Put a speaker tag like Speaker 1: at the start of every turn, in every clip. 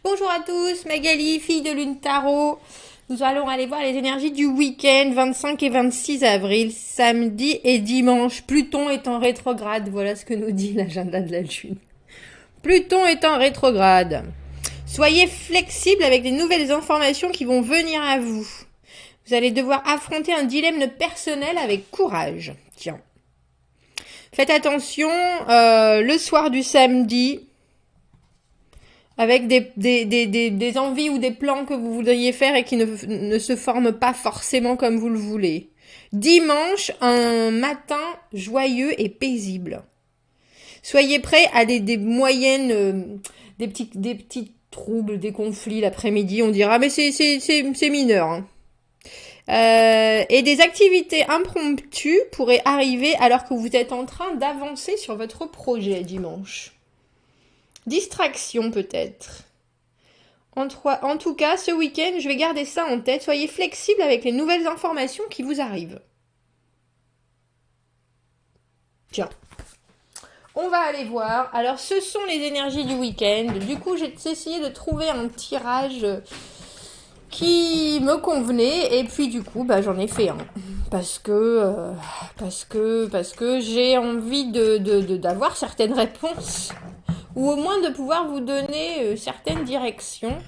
Speaker 1: Bonjour à tous, Magali, fille de Lune Tarot. Nous allons aller voir les énergies du week-end 25 et 26 avril, samedi et dimanche. Pluton est en rétrograde, voilà ce que nous dit l'agenda de la Lune. Pluton est en rétrograde. Soyez flexible avec les nouvelles informations qui vont venir à vous. Vous allez devoir affronter un dilemme personnel avec courage. Tiens. Faites attention, le soir du samedi, avec des envies ou des plans que vous voudriez faire et qui ne se forment pas forcément comme vous le voulez. Dimanche, un matin joyeux et paisible. Soyez prêts à des moyennes, des petits troubles, des conflits l'après-midi. On dira, mais c'est mineur. Hein. Et des activités impromptues pourraient arriver alors que vous êtes en train d'avancer sur votre projet dimanche. Distraction peut-être. En tout cas, ce week-end, je vais garder ça en tête. Soyez flexible avec les nouvelles informations qui vous arrivent. Tiens. On va aller voir. Alors, ce sont les énergies du week-end. Du coup, j'ai essayé de trouver un tirage qui me convenait. Et puis, du coup, j'en ai fait un. Parce que j'ai envie d'avoir certaines réponses. Ou au moins de pouvoir vous donner certaines directions.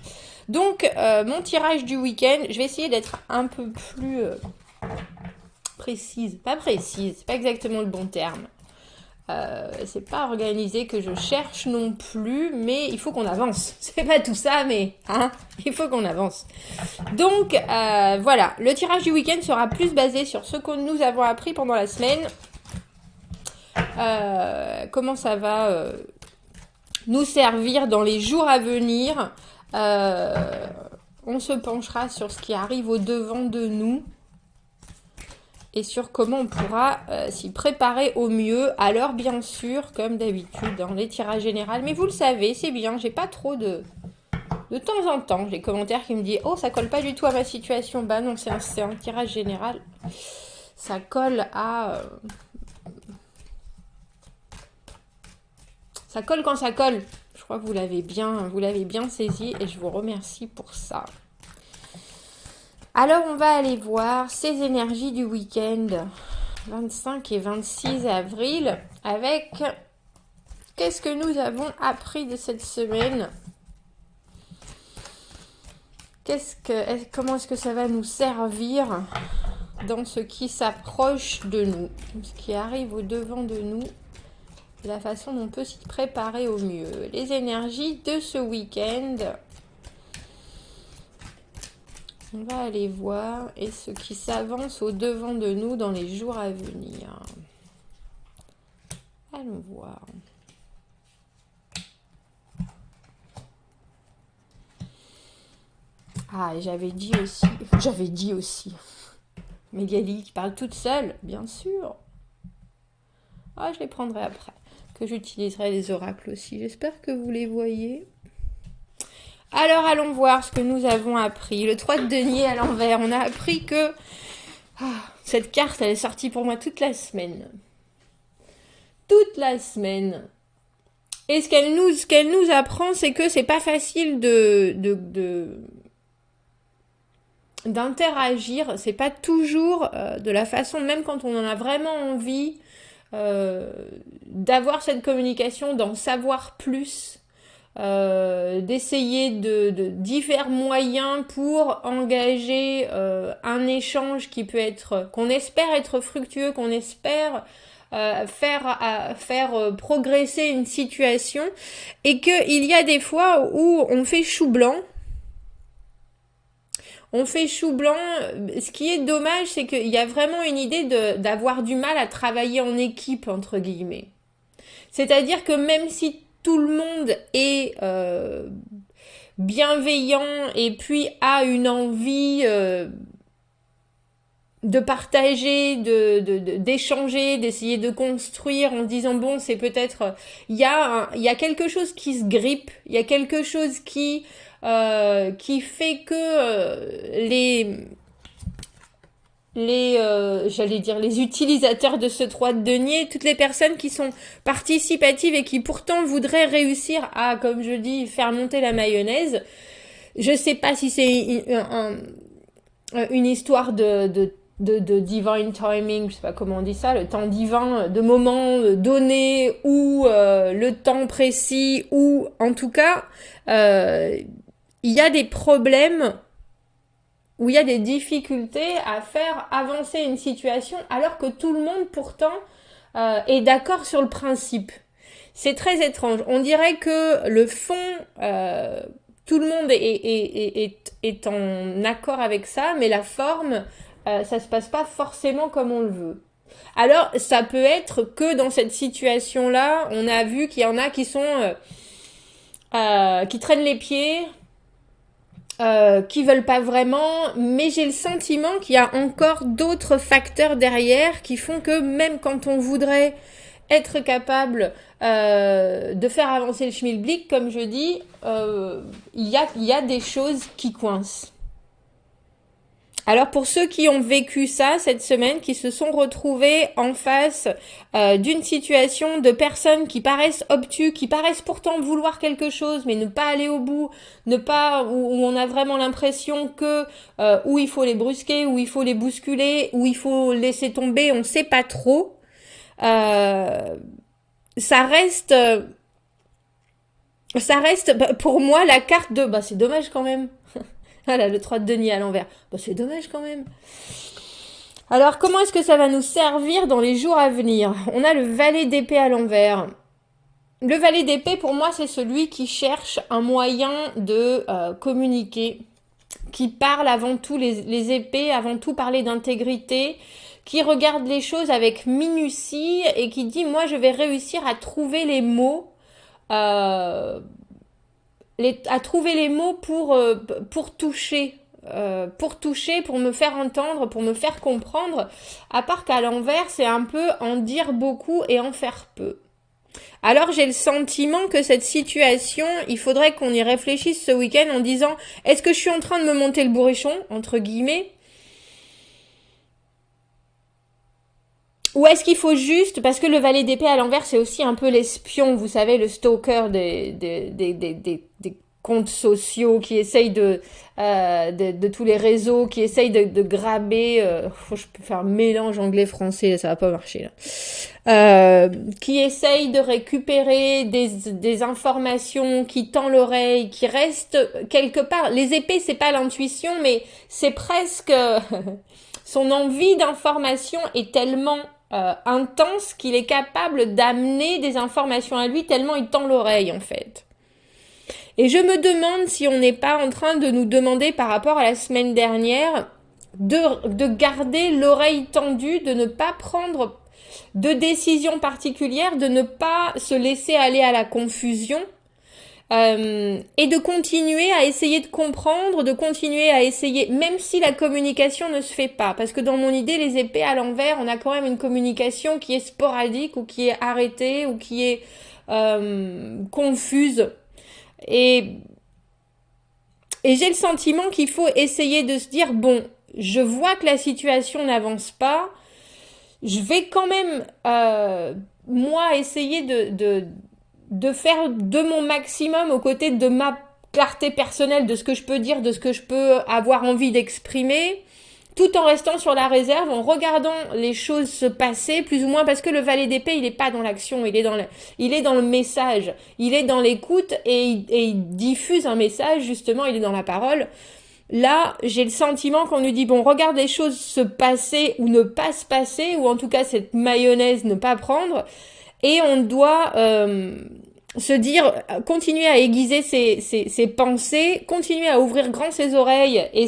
Speaker 1: Donc, mon tirage du week-end, je vais essayer d'être un peu plus précise. Pas précise, c'est pas exactement le bon terme. C'est pas organisé que je cherche non plus, mais il faut qu'on avance. C'est pas tout ça, mais il faut qu'on avance. Donc, voilà, le tirage du week-end sera plus basé sur ce que nous avons appris pendant la semaine. Comment ça va nous servir dans les jours à venir. On se penchera sur ce qui arrive au devant de nous et sur comment on pourra s'y préparer au mieux. Alors bien sûr, comme d'habitude dans les tirages généraux, mais vous le savez, c'est bien, j'ai pas trop de temps en temps, j'ai des commentaires qui me disent « Oh, ça colle pas du tout à ma situation ». Bah non, c'est un tirage général. Ça colle à... Ça colle quand ça colle. Je crois que vous l'avez bien saisi et je vous remercie pour ça. Alors, on va aller voir ces énergies du week-end 25 et 26 avril avec qu'est-ce que nous avons appris de cette semaine. Comment est-ce que ça va nous servir dans ce qui s'approche de nous, ce qui arrive au devant de nous, la façon dont on peut s'y préparer au mieux. Les énergies de ce week-end. On va aller voir et ce qui s'avance au devant de nous dans les jours à venir. Allons voir. Ah, et j'avais dit aussi. Mégali qui parle toute seule, bien sûr. Ah, je les prendrai après. Que j'utiliserai les oracles aussi. J'espère que vous les voyez. Alors, allons voir ce que nous avons appris. Le 3 de denier à l'envers. On a appris que cette carte, elle est sortie pour moi toute la semaine. Toute la semaine. Et ce qu'elle nous apprend, c'est que c'est pas facile d'interagir. C'est pas toujours de la façon, même quand on en a vraiment envie, d'avoir cette communication, d'en savoir plus. D'essayer de divers moyens pour engager un échange qui peut être, qu'on espère être fructueux, qu'on espère faire progresser une situation, et qu'il y a des fois où on fait chou blanc. Ce qui est dommage, c'est qu'il y a vraiment une idée d'avoir du mal à travailler en équipe, entre guillemets. C'est-à-dire que même si tout le monde est bienveillant et puis a une envie de partager, d'échanger, d'essayer de construire en disant bon, c'est peut-être il y a quelque chose qui se grippe, il y a quelque chose qui fait que j'allais dire, les utilisateurs de ce 3 de denier, toutes les personnes qui sont participatives et qui pourtant voudraient réussir à, comme je dis, faire monter la mayonnaise. Je sais pas si c'est une histoire de divine timing, je sais pas comment on dit ça, le temps divin, de moments donnés ou le temps précis, ou en tout cas, il y a des problèmes où il y a des difficultés à faire avancer une situation alors que tout le monde pourtant est d'accord sur le principe. C'est très étrange. On dirait que le fond, tout le monde est en accord avec ça, mais la forme, ça se passe pas forcément comme on le veut. Alors, ça peut être que dans cette situation-là, on a vu qu'il y en a qui sont qui traînent les pieds, qui veulent pas vraiment, mais j'ai le sentiment qu'il y a encore d'autres facteurs derrière qui font que même quand on voudrait être capable de faire avancer le schmilblick, comme je dis, il y a des choses qui coincent. Alors pour ceux qui ont vécu ça cette semaine, qui se sont retrouvés en face d'une situation de personnes qui paraissent obtus, qui paraissent pourtant vouloir quelque chose, mais ne pas aller au bout, ne pas où on a vraiment l'impression que où il faut les brusquer, où il faut les bousculer, où il faut laisser tomber, on ne sait pas trop. Euh, ça reste pour moi la carte de c'est dommage quand même. Voilà, le 3 de denier à l'envers. C'est dommage quand même. Alors, comment est-ce que ça va nous servir dans les jours à venir? On a le valet d'épée à l'envers. Le valet d'épée, pour moi, c'est celui qui cherche un moyen de communiquer, qui parle avant tout, les épées, avant tout parler d'intégrité, qui regarde les choses avec minutie et qui dit, moi, je vais réussir à trouver les mots euh, à trouver les mots pour toucher. Pour me faire entendre, pour me faire comprendre, à part qu'à l'envers, c'est un peu en dire beaucoup et en faire peu. Alors j'ai le sentiment que cette situation, il faudrait qu'on y réfléchisse ce week-end en disant, est-ce que je suis en train de me monter le bourrichon, entre guillemets, ou est-ce qu'il faut juste, parce que le valet d'épée à l'envers, c'est aussi un peu l'espion, vous savez, le stalker des comptes sociaux qui essayent de tous les réseaux, qui essayent de graber, je peux faire un mélange anglais-français, ça va pas marcher là, qui essayent de récupérer des informations, qui tend l'oreille, qui reste quelque part. Les épées, c'est pas l'intuition, mais c'est presque... Son envie d'information est tellement intense qu'il est capable d'amener des informations à lui tellement il tend l'oreille en fait. Et je me demande si on n'est pas en train de nous demander par rapport à la semaine dernière de garder l'oreille tendue, de ne pas prendre de décision particulière, de ne pas se laisser aller à la confusion. Et de continuer à essayer de comprendre, de continuer à essayer, même si la communication ne se fait pas. Parce que dans mon idée, les épées à l'envers, on a quand même une communication qui est sporadique ou qui est arrêtée ou qui est confuse. Et, et j'ai le sentiment qu'il faut essayer de se dire, bon, je vois que la situation n'avance pas, je vais quand même, moi, essayer de faire de mon maximum aux côtés de ma clarté personnelle, de ce que je peux dire, de ce que je peux avoir envie d'exprimer, tout en restant sur la réserve, en regardant les choses se passer, plus ou moins, parce que le valet d'épée, il n'est pas dans l'action, il est dans le message, il est dans l'écoute et il diffuse un message, justement, il est dans la parole. Là, j'ai le sentiment qu'on nous dit, bon, regarde les choses se passer ou ne pas se passer, ou en tout cas cette mayonnaise ne pas prendre, et on doit se dire, continuer à aiguiser ses pensées, continuer à ouvrir grand ses oreilles et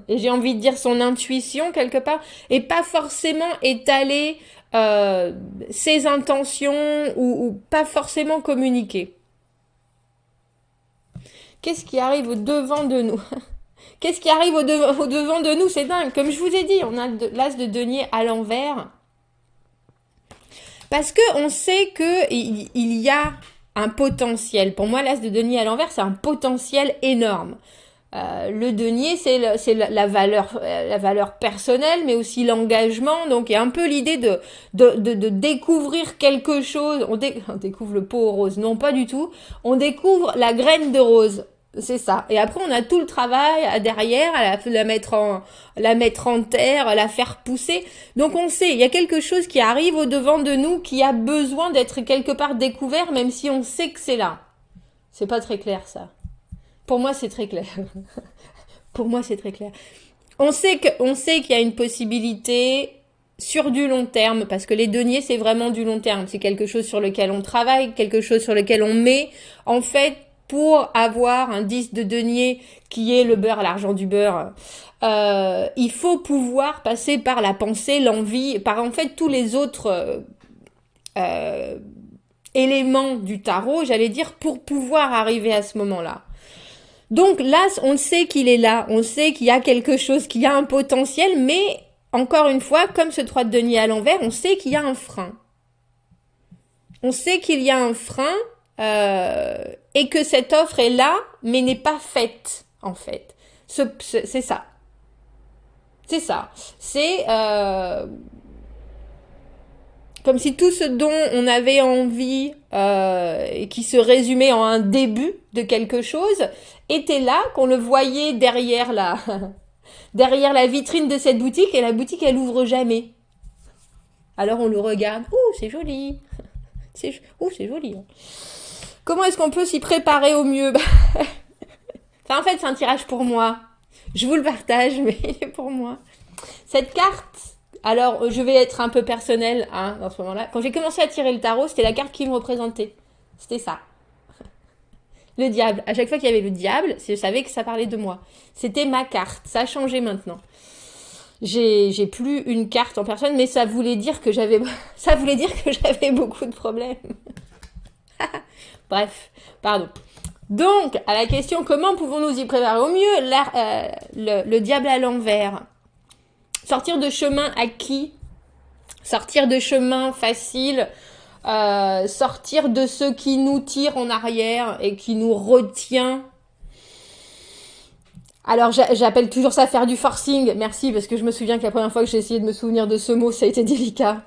Speaker 1: j'ai envie de dire son intuition quelque part, et pas forcément étaler ses intentions ou pas forcément communiquer. Qu'est-ce qui arrive au devant de nous? Qu'est-ce qui arrive au devant de nous? C'est dingue. Comme je vous ai dit, on a l'as de denier à l'envers. Parce que on sait que il y a un potentiel. Pour moi, l'as de denier à l'envers, c'est un potentiel énorme. Le denier, c'est la valeur personnelle, mais aussi l'engagement. Donc, il y a un peu l'idée de découvrir quelque chose. On découvre le pot aux roses. Non, pas du tout. On découvre la graine de rose. C'est ça. Et après, on a tout le travail derrière, à la mettre en terre, la faire pousser. Donc, on sait, il y a quelque chose qui arrive au-devant de nous, qui a besoin d'être quelque part découvert, même si on sait que c'est là. C'est pas très clair, ça. Pour moi, c'est très clair. Pour moi, c'est très clair. On sait qu'il y a une possibilité sur du long terme, parce que les deniers, c'est vraiment du long terme. C'est quelque chose sur lequel on travaille, quelque chose sur lequel on met. En fait, pour avoir un 10 de denier qui est le beurre, l'argent du beurre, il faut pouvoir passer par la pensée, l'envie, par en fait tous les autres éléments du tarot, j'allais dire, pour pouvoir arriver à ce moment-là. Donc là, on sait qu'il est là, on sait qu'il y a quelque chose, qu'il y a un potentiel, mais encore une fois, comme ce 3 de denier à l'envers, on sait qu'il y a un frein. On sait qu'il y a un frein et que cette offre est là, mais n'est pas faite, en fait. C'est ça. C'est ça. C'est comme si tout ce dont on avait envie et qui se résumait en un début de quelque chose était là, qu'on le voyait derrière derrière la vitrine de cette boutique, et la boutique, elle ouvre jamais. Alors on le regarde. Ouh, c'est joli. Ouh, c'est joli. Comment est-ce qu'on peut s'y préparer au mieux? Enfin, en fait, c'est un tirage pour moi. Je vous le partage, mais il est pour moi. Cette carte, alors je vais être un peu personnelle dans ce moment-là. Quand j'ai commencé à tirer le tarot, c'était la carte qui me représentait. C'était ça. Le diable. À chaque fois qu'il y avait le diable, je savais que ça parlait de moi. C'était ma carte. Ça a changé maintenant. J'ai plus une carte en personne, mais ça voulait dire que j'avais beaucoup de problèmes. Bref, pardon. Donc, à la question comment pouvons-nous y préparer au mieux, le diable à l'envers. Sortir de chemin acquis, sortir de chemin facile, sortir de ce qui nous tire en arrière et qui nous retient. Alors j'appelle toujours ça faire du forcing, merci, parce que je me souviens que la première fois que j'ai essayé de me souvenir de ce mot, ça a été délicat.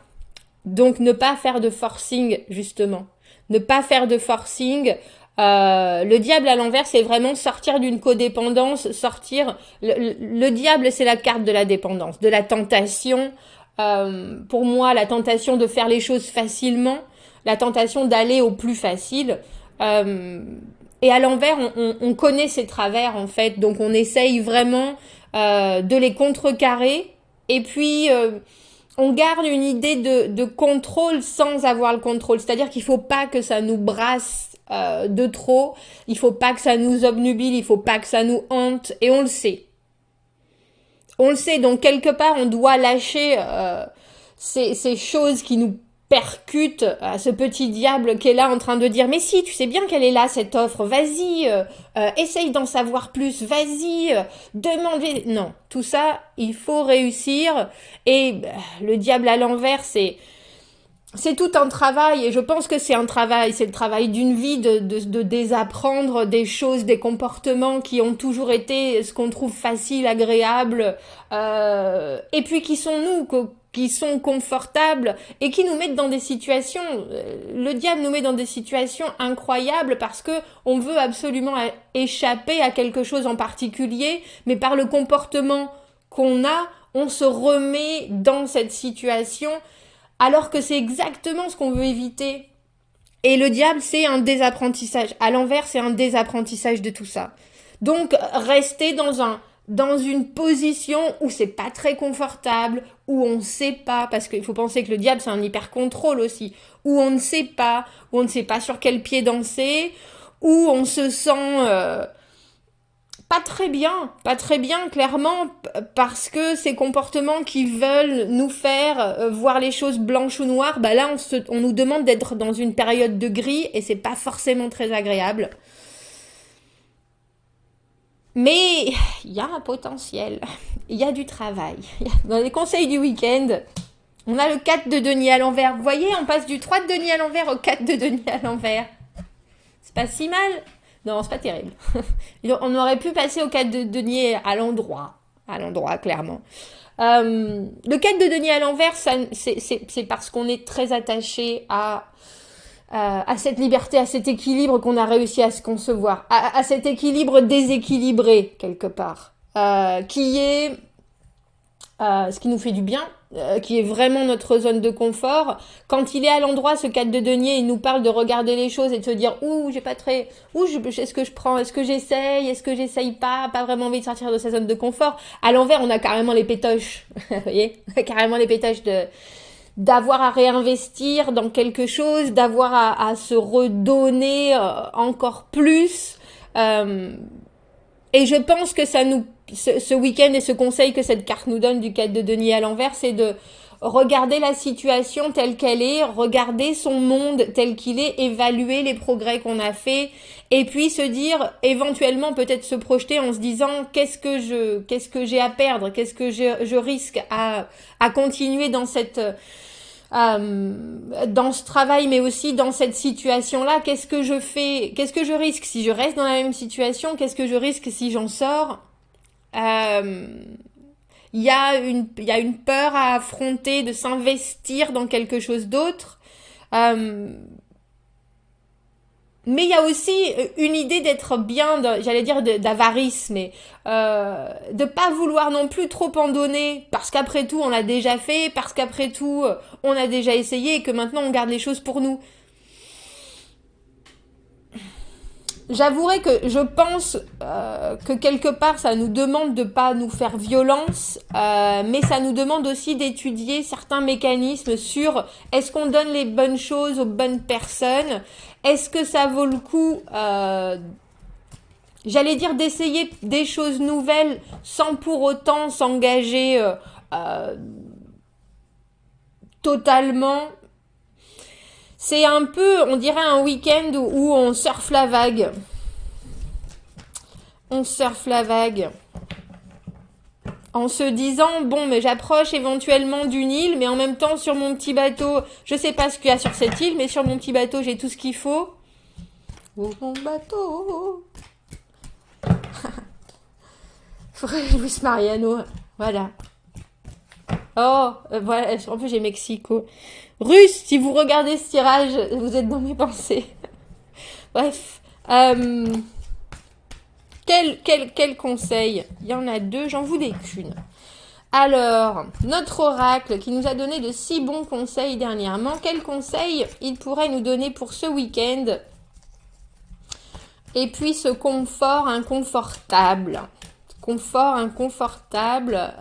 Speaker 1: Donc ne pas faire de forcing, justement. Ne pas faire de forcing. Le diable à l'envers, c'est vraiment sortir d'une codépendance, sortir... Le diable, c'est la carte de la dépendance, de la tentation. Pour moi, la tentation de faire les choses facilement, la tentation d'aller au plus facile. Et à l'envers, on connaît ses travers, en fait. Donc, on essaye vraiment de les contrecarrer. Et puis, on garde une idée de contrôle sans avoir le contrôle. C'est-à-dire qu'il ne faut pas que ça nous brasse de trop. Il ne faut pas que ça nous obnubile. Il ne faut pas que ça nous hante. Et on le sait. On le sait. Donc, quelque part, on doit lâcher ces choses qui nous percute à ce petit diable qui est là en train de dire mais si tu sais bien qu'elle est là cette offre, vas-y, essaye d'en savoir plus, vas-y, demande. Non, tout ça il faut réussir, et le diable à l'envers, c'est tout un travail, et je pense que c'est un travail, c'est le travail d'une vie de désapprendre des choses, des comportements qui ont toujours été ce qu'on trouve facile, agréable, et puis qui sont qui sont confortables et qui nous mettent dans des situations, le diable nous met dans des situations incroyables parce que on veut absolument échapper à quelque chose en particulier, mais par le comportement qu'on a, on se remet dans cette situation alors que c'est exactement ce qu'on veut éviter. Et le diable, c'est un désapprentissage. À l'envers, c'est un désapprentissage de tout ça. Donc, rester dans une position où c'est pas très confortable, où on sait pas, parce qu'il faut penser que le diable c'est un hyper contrôle aussi, où on ne sait pas, sur quel pied danser, où on se sent pas très bien clairement, parce que ces comportements qui veulent nous faire voir les choses blanches ou noires, bah là on nous demande d'être dans une période de gris et c'est pas forcément très agréable. Mais il y a un potentiel, il y a du travail. Dans les conseils du week-end, on a le 4 de denier à l'envers. Vous voyez, on passe du 3 de denier à l'envers au 4 de denier à l'envers. C'est pas si mal. Non, c'est pas terrible. On aurait pu passer au 4 de denier à l'endroit. À l'endroit, clairement. Le 4 de denier à l'envers, c'est parce qu'on est très attaché à cette liberté, à cet équilibre qu'on a réussi à se concevoir, à cet équilibre déséquilibré, quelque part, qui est ce qui nous fait du bien, qui est vraiment notre zone de confort. Quand il est à l'endroit, ce 4 de denier, il nous parle de regarder les choses et de se dire ouh, j'ai pas très, est-ce que je prends, est-ce que j'essaye pas vraiment envie de sortir de sa zone de confort. À l'envers, on a carrément les pétoches, vous voyez, carrément les pétoches d'avoir à réinvestir dans quelque chose, d'avoir à se redonner encore plus. Et je pense que ce week-end et ce conseil que cette carte nous donne du 4 de denier à l'envers, c'est de regarder la situation telle qu'elle est, regarder son monde tel qu'il est, évaluer les progrès qu'on a fait, et puis se dire, éventuellement peut-être se projeter en se disant qu'est-ce que j'ai à perdre, qu'est-ce que je risque à continuer dans dans ce travail, mais aussi dans cette situation-là, qu'est-ce que je fais, qu'est-ce que je risque si je reste dans la même situation, qu'est-ce que je risque si j'en sors. Il y a une peur à affronter de s'investir dans quelque chose d'autre. Mais il y a aussi une idée d'être bien, j'allais dire d'avarice, mais de pas vouloir non plus trop en donner, parce qu'après tout on l'a déjà fait, parce qu'après tout on a déjà essayé et que maintenant on garde les choses pour nous. J'avouerai que je pense que quelque part ça nous demande de pas nous faire violence, mais ça nous demande aussi d'étudier certains mécanismes sur est-ce qu'on donne les bonnes choses aux bonnes personnes, est-ce que ça vaut le coup, j'allais dire d'essayer des choses nouvelles sans pour autant s'engager totalement. C'est un peu, on dirait un week-end où on surfe la vague. On surfe la vague. En se disant, bon, mais j'approche éventuellement d'une île, mais en même temps, sur mon petit bateau, je sais pas ce qu'il y a sur cette île, mais sur mon petit bateau, j'ai tout ce qu'il faut. Oh, mon bateau. Luis Mariano. Voilà. Oh, voilà. En plus, j'ai Mexico. Russe, si vous regardez ce tirage, vous êtes dans mes pensées. Bref. Quel conseil? Il y en a deux, j'en voulais qu'une. Alors, notre oracle qui nous a donné de si bons conseils dernièrement, quel conseil il pourrait nous donner pour ce week-end? Et puis ce confort inconfortable. Confort inconfortable.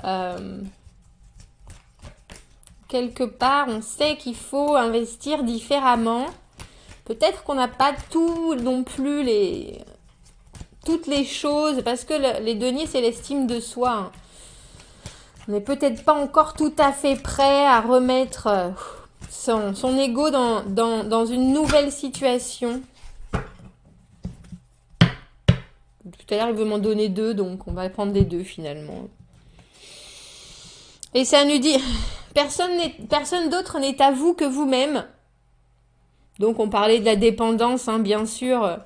Speaker 1: Quelque part, on sait qu'il faut investir différemment. Peut-être qu'on n'a pas tout non plus toutes les choses, parce que les deniers, c'est l'estime de soi. On n'est peut-être pas encore tout à fait prêt à remettre son ego dans une nouvelle situation. Tout à l'heure, il veut m'en donner deux, donc on va prendre les deux finalement. Et ça nous dit, personne d'autre n'est à vous que vous-même. Donc on parlait de la dépendance, hein, bien sûr.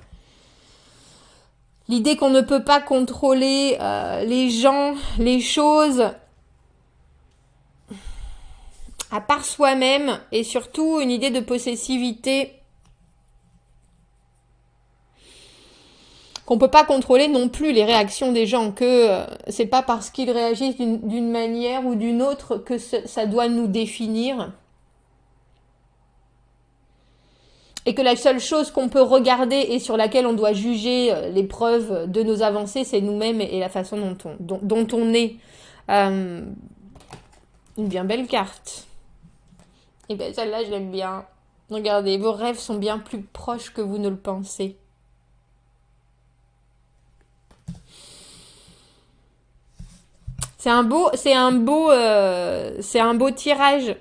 Speaker 1: L'idée qu'on ne peut pas contrôler les gens, les choses, à part soi-même, et surtout une idée de possessivité qu'on peut pas contrôler non plus les réactions des gens, que c'est pas parce qu'ils réagissent d'une manière ou d'une autre que ça doit nous définir. Et que la seule chose qu'on peut regarder et sur laquelle on doit juger les preuves de nos avancées, c'est nous-mêmes et la façon dont on est. Une bien belle carte. Et bien celle-là, je l'aime bien. Regardez, vos rêves sont bien plus proches que vous ne le pensez. C'est un beau tirage.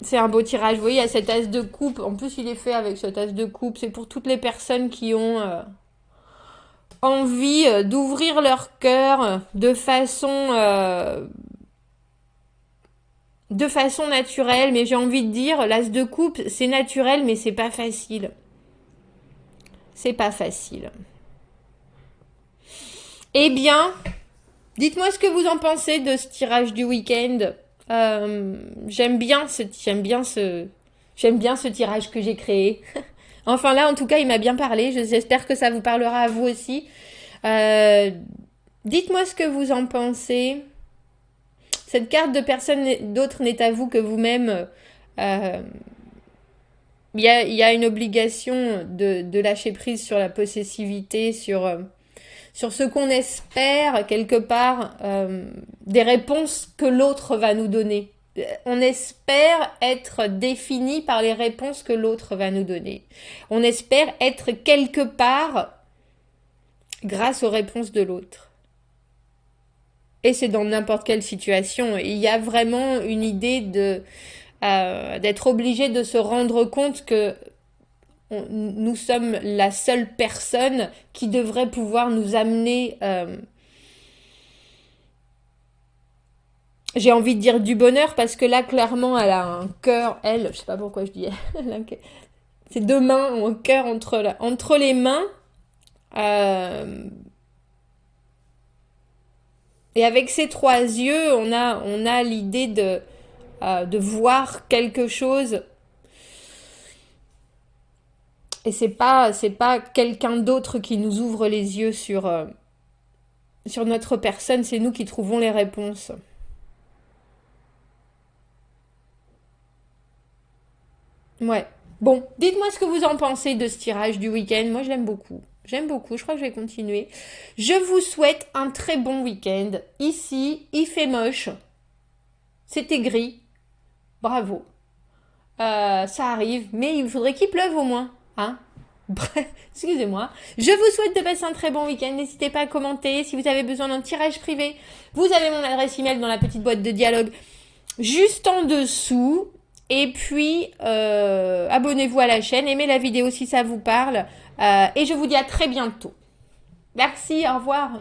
Speaker 1: C'est un beau tirage. Vous voyez, il y a cet as de coupe. En plus, il est fait avec cet as de coupe. C'est pour toutes les personnes qui ont envie d'ouvrir leur cœur de façon naturelle. Mais j'ai envie de dire, l'as de coupe, c'est naturel, mais c'est pas facile. C'est pas facile. Eh bien, dites-moi ce que vous en pensez de ce tirage du week-end. J'aime bien ce tirage que j'ai créé. Enfin là, en tout cas, il m'a bien parlé. J'espère que ça vous parlera à vous aussi. Euh, Dites-moi ce que vous en pensez. Cette carte de personne d'autre n'est à vous que vous-même. Euh, il y a une obligation de lâcher prise sur la possessivité, sur ce qu'on espère quelque part, des réponses que l'autre va nous donner. On espère être défini par les réponses que l'autre va nous donner. On espère être quelque part grâce aux réponses de l'autre. Et c'est dans n'importe quelle situation. Il y a vraiment une idée d'être obligé de se rendre compte que nous sommes la seule personne qui devrait pouvoir nous amener, j'ai envie de dire du bonheur, parce que là, clairement, elle a un cœur, elle, je sais pas pourquoi je dis elle, c'est deux mains, un cœur entre les mains. euh, et avec ces trois yeux, on a l'idée de voir quelque chose. Et c'est pas quelqu'un d'autre qui nous ouvre les yeux sur notre personne, c'est nous qui trouvons les réponses. Ouais. Bon, dites-moi ce que vous en pensez de ce tirage du week-end. Moi, je l'aime beaucoup. J'aime beaucoup, je crois que je vais continuer. Je vous souhaite un très bon week-end. Ici, il fait moche. C'était gris. Bravo. Ça arrive, mais il faudrait qu'il pleuve au moins. Hein. Bref, excusez-moi. Je vous souhaite de passer un très bon week-end. N'hésitez pas à commenter. Si vous avez besoin d'un tirage privé, vous avez mon adresse email dans la petite boîte de dialogue juste en dessous. Et puis, abonnez-vous à la chaîne, aimez la vidéo si ça vous parle. Et je vous dis à très bientôt. Merci, au revoir.